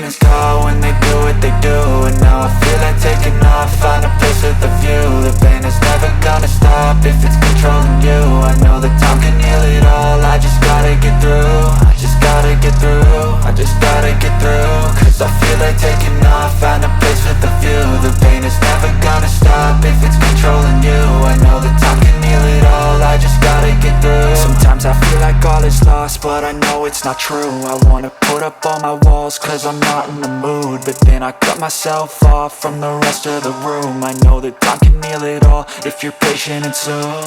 demons call when they do what they do. And now I feel like taking off, find a place with a view. The pain is never gonna stop if it's controlling you. I know that time can heal it all, I just gotta get through. I just gotta get through, I just gotta get through. Cause I feel like taking off, find a place with a view. The pain is never gonna stop if it's controlling you. I know that time can heal it all, I just gotta get through. Sometimes I feel like all is lost, but I know it's not true. I wanna put up all my walls cause I'm not in the mood, but then I cut myself off from the rest of the room. I know that time can heal it all if you're patient and soon.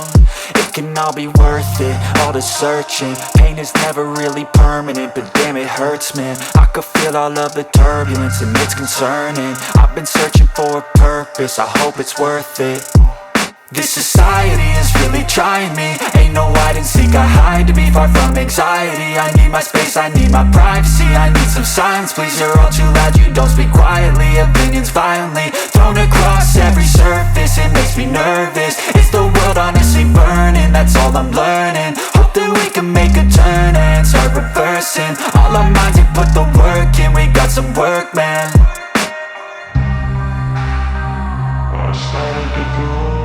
It can all be worth it, all the searching. Pain is never really permanent, but damn it hurts, man. I could feel all of the turbulence and it's concerning. I've been searching for a purpose, I hope it's worth it. This society is really trying me. Ain't no hide and seek, I hide to be far from anxiety. I need my space, I need my privacy. I need some silence, please, you're all too loud. You don't speak quietly, opinions violently thrown across every surface. It makes me nervous, it's the world honestly burning. That's all I'm learning, hope that we can make a turn and start reversing. All our minds, we put the work in, we got some work, man. I started to go.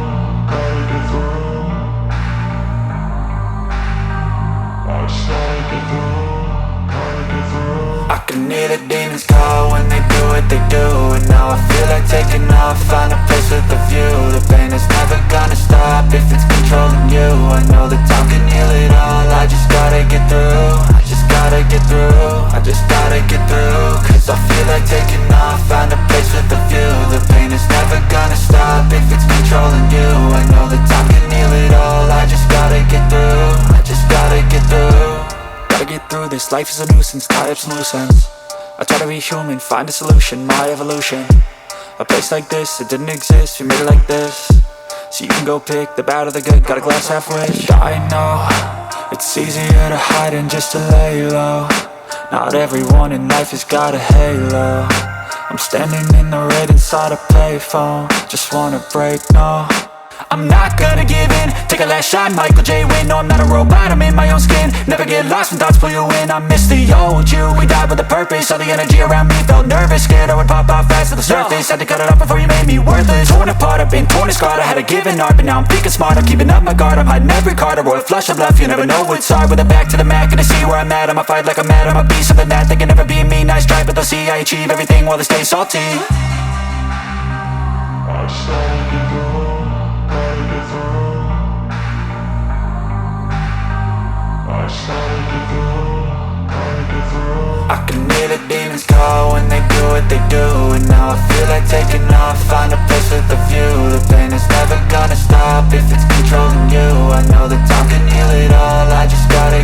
I can hear the demons call when they do what they do. And now I feel like taking off, find a place with a view. The pain is never gonna stop if it's controlling you. I know that time can heal it all, I just gotta get through. I just gotta get through, I just gotta get through. Cause I feel like taking off, find a place with a view. The pain is never gonna stop if it's controlling you. I know that time can heal it all, I just gotta get through. I just gotta get through. Gotta get through this, life is a nuisance, tie up some loose ends. I try to be human, find a solution, my evolution. A place like this, it didn't exist, we made it like this. So you can go pick the bad or the good, got a glass halfway. I know, it's easier to hide than just to lay low. Not everyone in life has got a halo. I'm standing in the red inside a payphone, just wanna break, no. I'm not gonna give in, take a last shot, Michael J. Win. No, I'm not a robot, I'm in my own skin. Never get lost when thoughts pull you in. I miss the old you, we died with a purpose. All the energy around me felt nervous, scared I would pop off fast to the surface. Had to cut it off before you made me worthless. Torn apart, I've been torn and scarred. I had a given art, but now I'm thinking smart. I'm keeping up my guard, I'm hiding every card. A royal flush of love, you never know what's hard. With a back to the mat, gonna see where I'm at. I'ma fight like I'm mad, I'ma be something that they can never be me. Nice try, but they'll see I achieve everything while they stay salty. I started to go, gotta get through. I started to go, gotta get through. I can hear the demons call when they do what they do. And now I feel like taking off, find a place with a view. The pain is never gonna stop if it's controlling you. I know that time can heal it all, I just gotta